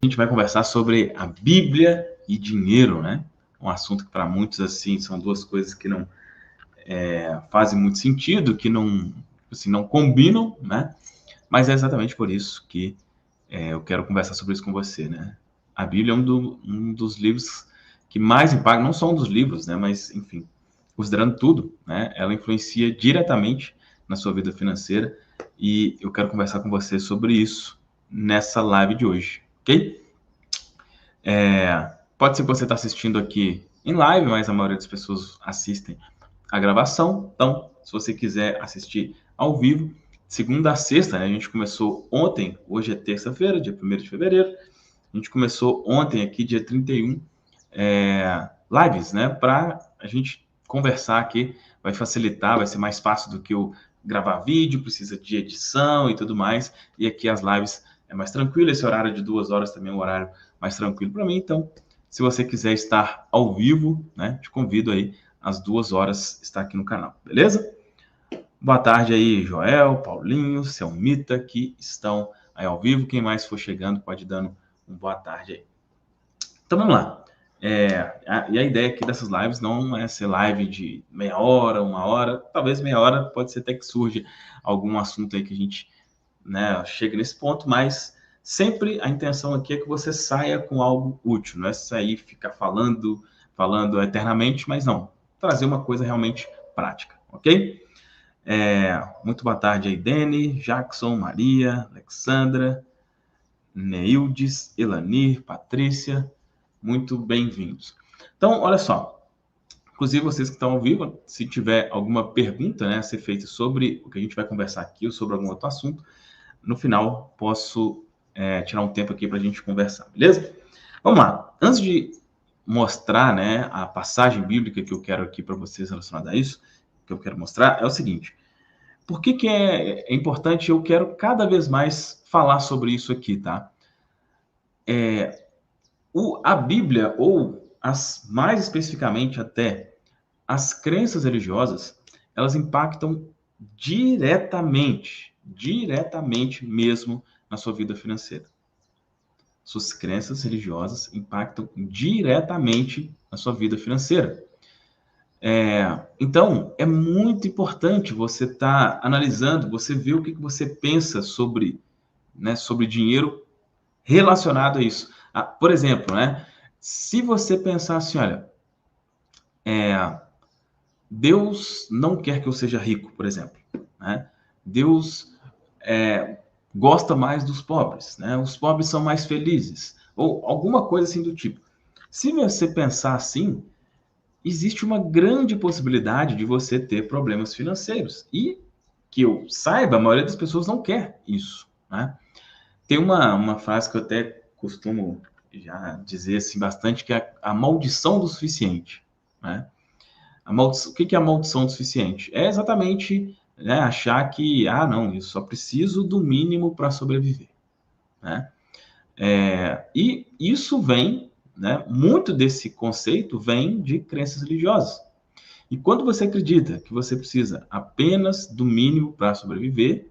gente vai conversar sobre a Bíblia e dinheiro, né? Um assunto que para muitos, assim, são duas coisas que não fazem muito sentido, que não, assim, não combinam, né? Mas é exatamente por isso que eu quero conversar sobre isso com você, né? A Bíblia é um dos livros que mais impacta, não só um dos livros, né? Mas, enfim, considerando tudo, né? Ela influencia diretamente na sua vida financeira e eu quero conversar com você sobre isso nessa live de hoje, ok? Pode ser que você está assistindo aqui em live, mas a maioria das pessoas assistem a gravação. Então, se você quiser assistir ao vivo, segunda a sexta, né? A gente começou ontem, hoje é terça-feira, dia 1º de fevereiro. A gente começou ontem aqui, dia 31, lives, né? Para a gente conversar aqui, vai facilitar, vai ser mais fácil do que eu gravar vídeo, precisa de edição e tudo mais. E aqui as lives é mais tranquilo, esse horário de 2 horas também é um horário mais tranquilo para mim. Então, se você quiser estar ao vivo, né? Te convido aí às 2 horas estar aqui no canal, beleza? Boa tarde aí, Joel, Paulinho, Selmita, que estão aí ao vivo. Quem mais for chegando pode ir dando uma boa tarde aí. Então vamos lá. E a ideia aqui dessas lives não é ser live de meia hora, 1 hora, talvez meia hora, pode ser até que surja algum assunto aí que a gente, né, chegue nesse ponto, mas sempre a intenção aqui é que você saia com algo útil, não é sair ficar falando eternamente, mas não, trazer uma coisa realmente prática, ok? Muito boa tarde aí, Dene, Jackson, Maria, Alexandra, Neildes, Elanir, Patrícia, muito bem-vindos. Então, olha só, inclusive vocês que estão ao vivo, se tiver alguma pergunta, né, a ser feita sobre o que a gente vai conversar aqui ou sobre algum outro assunto, no final posso tirar um tempo aqui para a gente conversar, beleza? Vamos lá. Antes de mostrar, né, a passagem bíblica que eu quero aqui para vocês relacionada a isso, que eu quero mostrar, é o seguinte. Por que é importante? Eu quero cada vez mais falar sobre isso aqui, tá? A Bíblia, ou mais especificamente até as crenças religiosas, elas impactam diretamente mesmo na sua vida financeira. Suas crenças religiosas impactam diretamente na sua vida financeira. Então, é muito importante você estar analisando, você ver o que você pensa sobre, né, sobre dinheiro relacionado a isso. Por exemplo, né, se você pensar assim, olha, Deus não quer que eu seja rico, por exemplo, né? Deus gosta mais dos pobres, né? Os pobres são mais felizes, ou alguma coisa assim do tipo. Se você pensar assim, existe uma grande possibilidade de você ter problemas financeiros. E, que eu saiba, a maioria das pessoas não quer isso, né? Tem uma frase que eu até costumo já dizer assim bastante, que é a maldição do suficiente, né? O que é a maldição do suficiente? É exatamente, né, achar que, não, eu só preciso do mínimo para sobreviver, né? E isso vem, né, muito desse conceito vem de crenças religiosas. E quando você acredita que você precisa apenas do mínimo para sobreviver,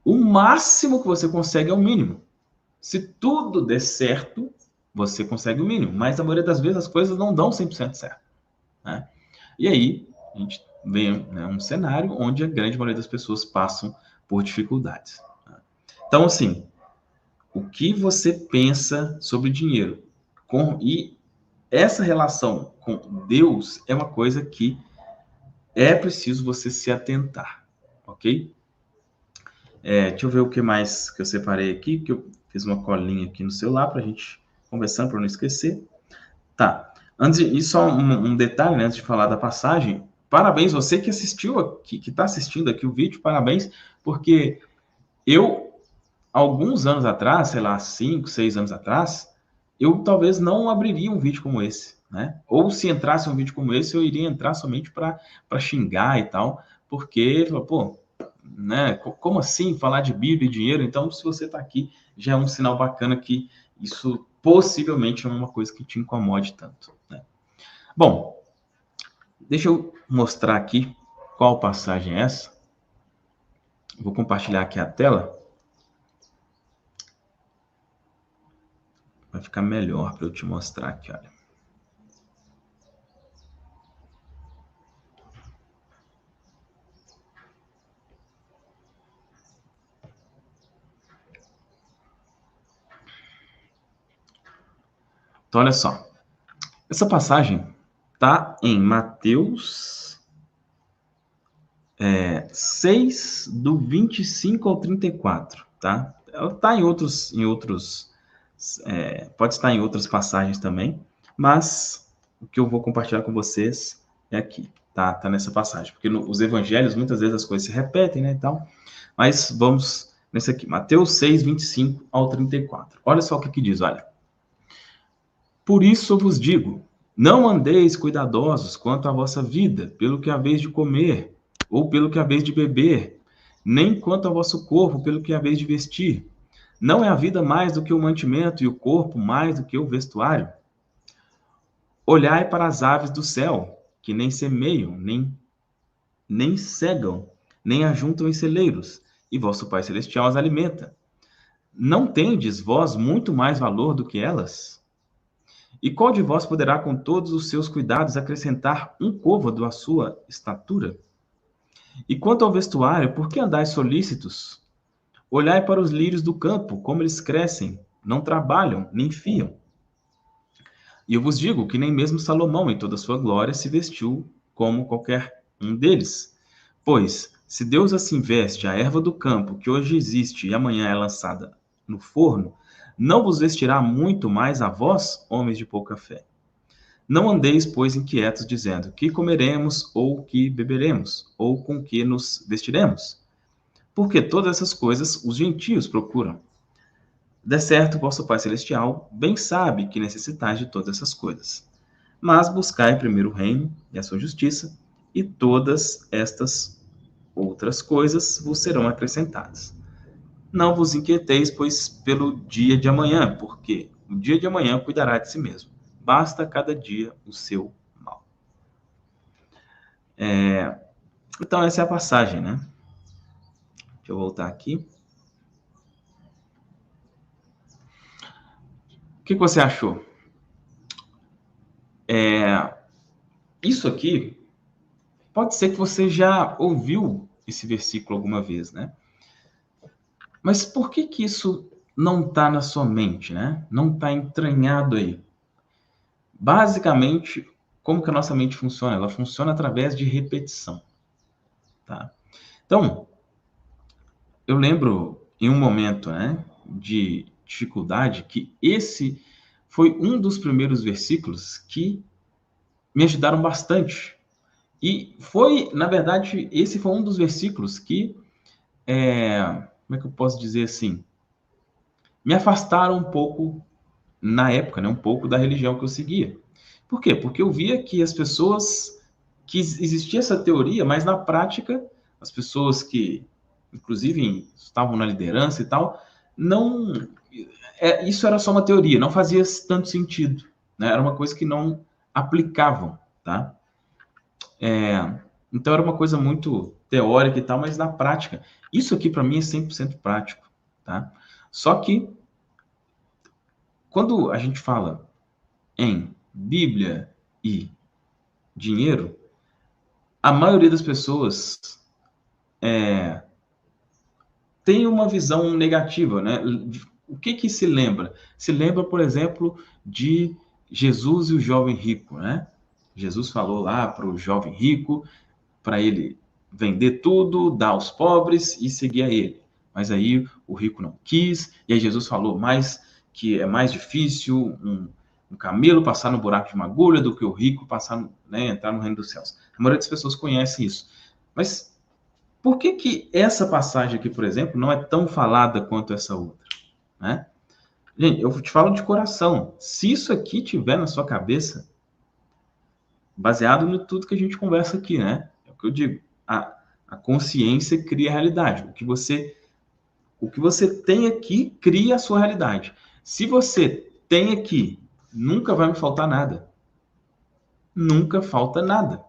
o máximo que você consegue é o mínimo. Se tudo der certo, você consegue o mínimo, mas a maioria das vezes as coisas não dão 100% certo, né? E aí, a gente vê, né, um cenário onde a grande maioria das pessoas passam por dificuldades, né? Então, assim, o que você pensa sobre dinheiro e essa relação com Deus é uma coisa que é preciso você se atentar, ok? Deixa eu ver o que mais que eu separei aqui, que eu fiz uma colinha aqui no celular para a gente conversando, para não esquecer. Tá. Antes de isso, só um detalhe, né, antes de falar da passagem. Parabéns, você que assistiu aqui, que está assistindo aqui o vídeo, parabéns, porque eu, alguns anos atrás, sei lá, 5, 6 anos atrás, eu talvez não abriria um vídeo como esse, né? Ou se entrasse um vídeo como esse, eu iria entrar somente para xingar e tal, porque, pô, né? Como assim falar de Bíblia e dinheiro? Então, se você está aqui, já é um sinal bacana que isso possivelmente não é uma coisa que te incomode tanto, né? Bom, deixa eu mostrar aqui qual passagem é essa. Vou compartilhar aqui a tela. Vai ficar melhor para eu te mostrar aqui, olha. Então, olha só. Essa passagem está em Mateus 6, do 25 ao 34, tá? Ela está pode estar em outras passagens também, mas o que eu vou compartilhar com vocês é aqui, tá? Tá nessa passagem, porque os evangelhos, muitas vezes as coisas se repetem, né, e tal, mas vamos nesse aqui, Mateus 6, 25 ao 34. Olha só o que diz, olha. Por isso eu vos digo, não andeis cuidadosos quanto à vossa vida, pelo que haveis de comer, ou pelo que haveis de beber, nem quanto ao vosso corpo, pelo que haveis de vestir. Não é a vida mais do que o mantimento, e o corpo mais do que o vestuário? Olhai para as aves do céu, que nem semeiam, nem cegam, nem ajuntam em celeiros, e vosso Pai Celestial as alimenta. Não tendes vós muito mais valor do que elas? E qual de vós poderá, com todos os seus cuidados, acrescentar um côvado à sua estatura? E quanto ao vestuário, por que andais solícitos? Olhai para os lírios do campo, como eles crescem, não trabalham, nem fiam. E eu vos digo que nem mesmo Salomão, em toda a sua glória, se vestiu como qualquer um deles. Pois, se Deus assim veste a erva do campo, que hoje existe e amanhã é lançada no forno, não vos vestirá muito mais a vós, homens de pouca fé? Não andeis, pois, inquietos, dizendo: que comeremos, ou que beberemos, ou com que nos vestiremos? Porque todas essas coisas os gentios procuram. De certo, vosso Pai Celestial bem sabe que necessitais de todas essas coisas. Mas buscai primeiro o reino e a sua justiça, e todas estas outras coisas vos serão acrescentadas. Não vos inquieteis, pois, pelo dia de amanhã, porque o dia de amanhã cuidará de si mesmo. Basta cada dia o seu mal. Então, essa é a passagem, né? Deixa eu voltar aqui. O que você achou? Isso aqui, pode ser que você já ouviu esse versículo alguma vez, né? Mas por que isso não está na sua mente, né? Não está entranhado aí? Basicamente, como que a nossa mente funciona? Ela funciona através de repetição, tá? Então, eu lembro em um momento, né, de dificuldade que esse foi um dos primeiros versículos que me ajudaram bastante. E foi, na verdade, esse foi um dos versículos que, como é que eu posso dizer assim, me afastaram um pouco, na época, né, um pouco da religião que eu seguia. Por quê? Porque eu via que as pessoas, que existia essa teoria, mas na prática, as pessoas que, inclusive, estavam na liderança e tal, não, isso era só uma teoria, não fazia tanto sentido, né? Era uma coisa que não aplicavam, tá? Então era uma coisa muito teórica e tal, mas na prática, isso aqui para mim é 100% prático, tá? Só que quando a gente fala em Bíblia e dinheiro, a maioria das pessoas tem uma visão negativa, né? O que se lembra? Se lembra, por exemplo, de Jesus e o jovem rico, né? Jesus falou lá para o jovem rico, para ele vender tudo, dar aos pobres e seguir a ele. Mas aí o rico não quis, e aí Jesus falou mais que é mais difícil um camelo passar no buraco de uma agulha do que o rico passar, né, entrar no reino dos céus. A maioria das pessoas conhece isso. Mas por que essa passagem aqui, por exemplo, não é tão falada quanto essa outra, né? Gente, eu te falo de coração. Se isso aqui tiver na sua cabeça, baseado no tudo que a gente conversa aqui, né? É o que eu digo. A consciência cria a realidade. O que você tem aqui cria a sua realidade. Se você tem aqui, nunca vai me faltar nada. Nunca falta nada.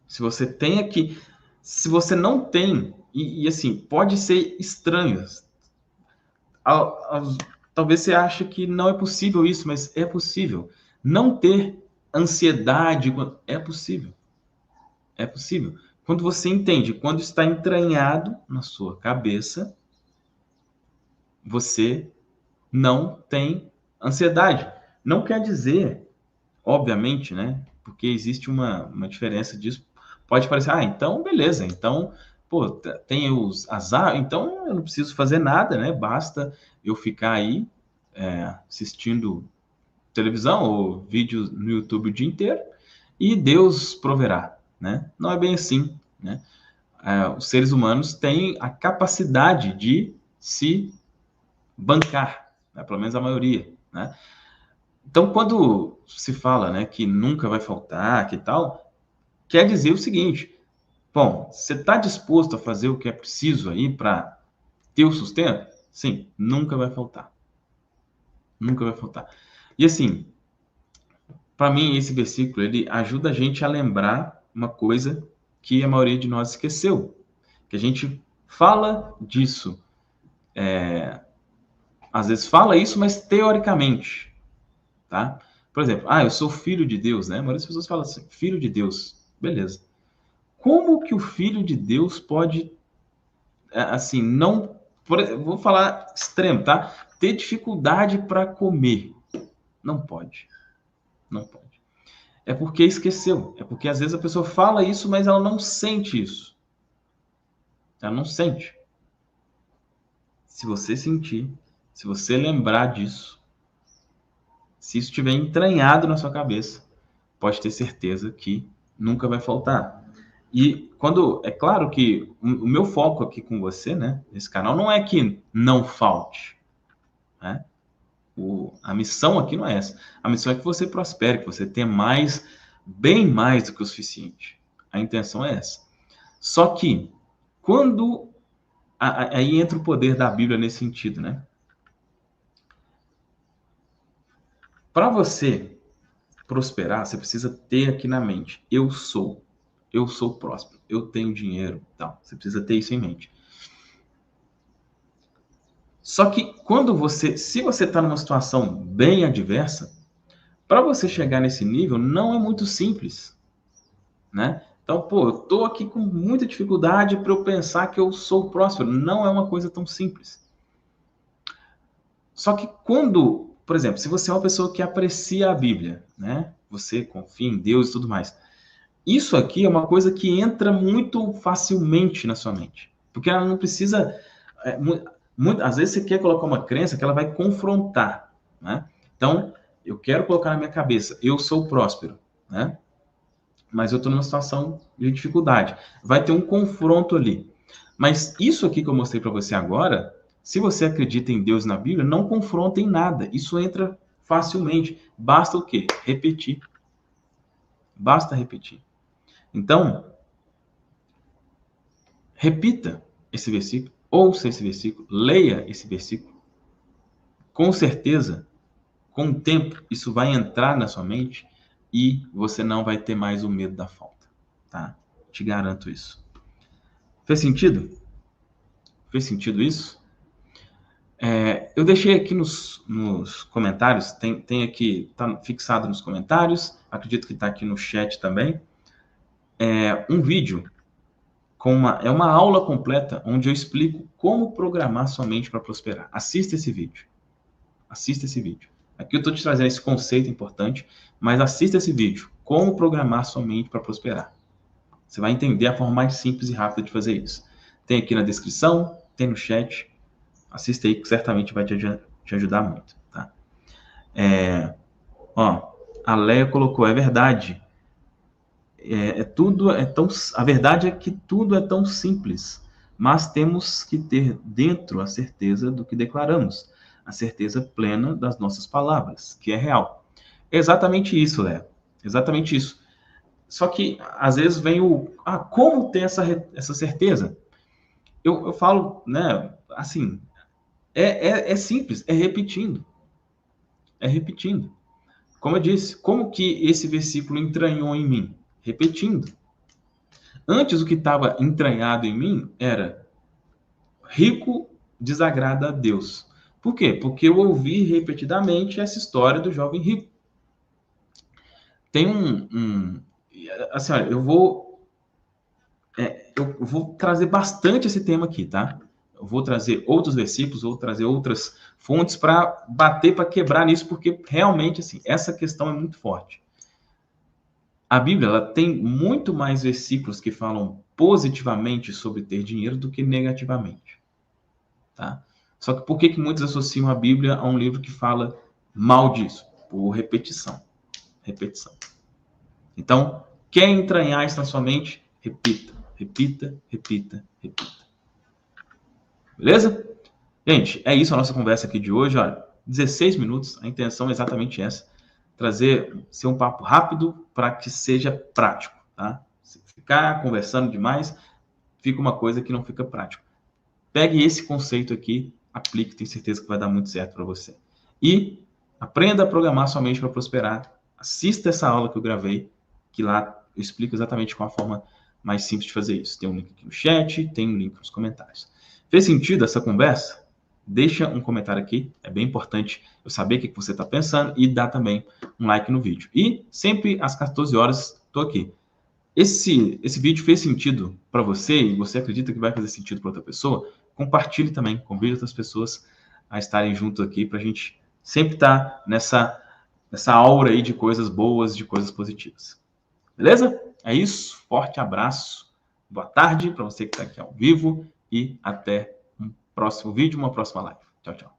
Se você tem aqui, se você não tem, e assim, pode ser estranho. Talvez você ache que não é possível isso, mas é possível. Não ter ansiedade é possível. É possível. Quando você entende, quando está entranhado na sua cabeça, você não tem ansiedade. Não quer dizer, obviamente, né? Porque existe uma diferença disso. Pode parecer, então beleza, então, pô, tem os azar, então eu não preciso fazer nada, né? Basta eu ficar aí assistindo televisão ou vídeos no YouTube o dia inteiro e Deus proverá, né? Não é bem assim, né? Os seres humanos têm a capacidade de se bancar, né? Pelo menos a maioria, né? Então, quando se fala, né, que nunca vai faltar, que tal, quer dizer o seguinte: bom, você está disposto a fazer o que é preciso aí para ter o sustento? Sim, nunca vai faltar. Nunca vai faltar. E assim, para mim, esse versículo ele ajuda a gente a lembrar uma coisa que a maioria de nós esqueceu, que a gente fala disso, às vezes fala isso, mas teoricamente, tá? Por exemplo, eu sou filho de Deus, né? A maioria das pessoas fala assim, filho de Deus, beleza. Como que o filho de Deus pode, assim, não, vou falar extremo, tá? Ter dificuldade para comer? Não pode, não pode. É porque esqueceu. É porque às vezes a pessoa fala isso, mas ela não sente isso. Ela não sente. Se você sentir, se você lembrar disso, se isso estiver entranhado na sua cabeça, pode ter certeza que nunca vai faltar. E quando, é claro que o meu foco aqui com você, né, nesse canal, não é que não falte, né? A missão aqui não é essa. A missão é que você prospere, que você tenha mais, bem mais do que o suficiente. A intenção é essa. Só que, quando aí entra o poder da Bíblia nesse sentido, né? Para você prosperar, você precisa ter aqui na mente: eu sou próspero, eu tenho dinheiro, tal. Você precisa ter isso em mente. Só que se você está numa situação bem adversa, para você chegar nesse nível não é muito simples, né? Então, pô, eu tô aqui com muita dificuldade para eu pensar que eu sou próspero. Não é uma coisa tão simples. Só que quando, por exemplo, se você é uma pessoa que aprecia a Bíblia, né? Você confia em Deus e tudo mais. Isso aqui é uma coisa que entra muito facilmente na sua mente. Porque ela não precisa. Às vezes você quer colocar uma crença que ela vai confrontar, né? Então, eu quero colocar na minha cabeça: eu sou próspero, né? Mas eu estou numa situação de dificuldade. Vai ter um confronto ali. Mas isso aqui que eu mostrei para você agora, se você acredita em Deus e na Bíblia, não confronta em nada. Isso entra facilmente. Basta o quê? Repetir. Basta repetir. Então, repita esse versículo, ouça esse versículo, leia esse versículo. Com certeza, com o tempo, isso vai entrar na sua mente e você não vai ter mais o medo da falta, tá? Te garanto isso. Fez sentido? Fez sentido isso? Eu deixei aqui nos comentários, tem aqui, tá fixado nos comentários, acredito que está aqui no chat também, um vídeo é uma aula completa onde eu explico como programar sua mente para prosperar. Assista esse vídeo. Assista esse vídeo. Aqui eu estou te trazendo esse conceito importante, mas assista esse vídeo. Como programar sua mente para prosperar. Você vai entender a forma mais simples e rápida de fazer isso. Tem aqui na descrição, tem no chat. Assista aí que certamente vai te ajudar muito, tá? A Leia colocou: é verdade. A verdade é que tudo é tão simples, mas temos que ter dentro a certeza do que declaramos, a certeza plena das nossas palavras, que é real. É exatamente isso, Léo. Exatamente isso. Só que às vezes vem como ter essa certeza? Eu falo, né, assim, é simples, é repetindo. É repetindo. Como eu disse, como que esse versículo entranhou em mim? Repetindo. Antes, o que estava entranhado em mim era: rico desagrada a Deus. Por quê? Porque eu ouvi repetidamente essa história do jovem rico. Tem assim, olha, eu vou trazer bastante esse tema aqui, tá? Eu vou trazer outros versículos, vou trazer outras fontes para bater, para quebrar nisso, porque realmente, assim, essa questão é muito forte. A Bíblia, ela tem muito mais versículos que falam positivamente sobre ter dinheiro do que negativamente, tá? Só que por que muitos associam a Bíblia a um livro que fala mal disso? Por repetição. Repetição. Então, quer entranhar isso na sua mente? Repita, repita, repita, repita. Beleza? Gente, é isso a nossa conversa aqui de hoje. Olha, 16 minutos, a intenção é exatamente essa. Ser um papo rápido para que seja prático, tá? Se ficar conversando demais, fica uma coisa que não fica prático. Pegue esse conceito aqui, aplique, tenho certeza que vai dar muito certo para você. E aprenda a programar sua mente para prosperar. Assista essa aula que eu gravei, que lá eu explico exatamente qual a forma mais simples de fazer isso. Tem um link aqui no chat, tem um link nos comentários. Fez sentido essa conversa? Deixa um comentário aqui, é bem importante eu saber o que você está pensando e dá também um like no vídeo. E sempre às 14 horas estou aqui. Esse vídeo fez sentido para você e você acredita que vai fazer sentido para outra pessoa? Compartilhe também, convide outras pessoas a estarem junto aqui para a gente sempre estar nessa aura aí de coisas boas, de coisas positivas. Beleza? É isso. Forte abraço. Boa tarde para você que está aqui ao vivo e até um próximo vídeo, uma próxima live. Tchau, tchau.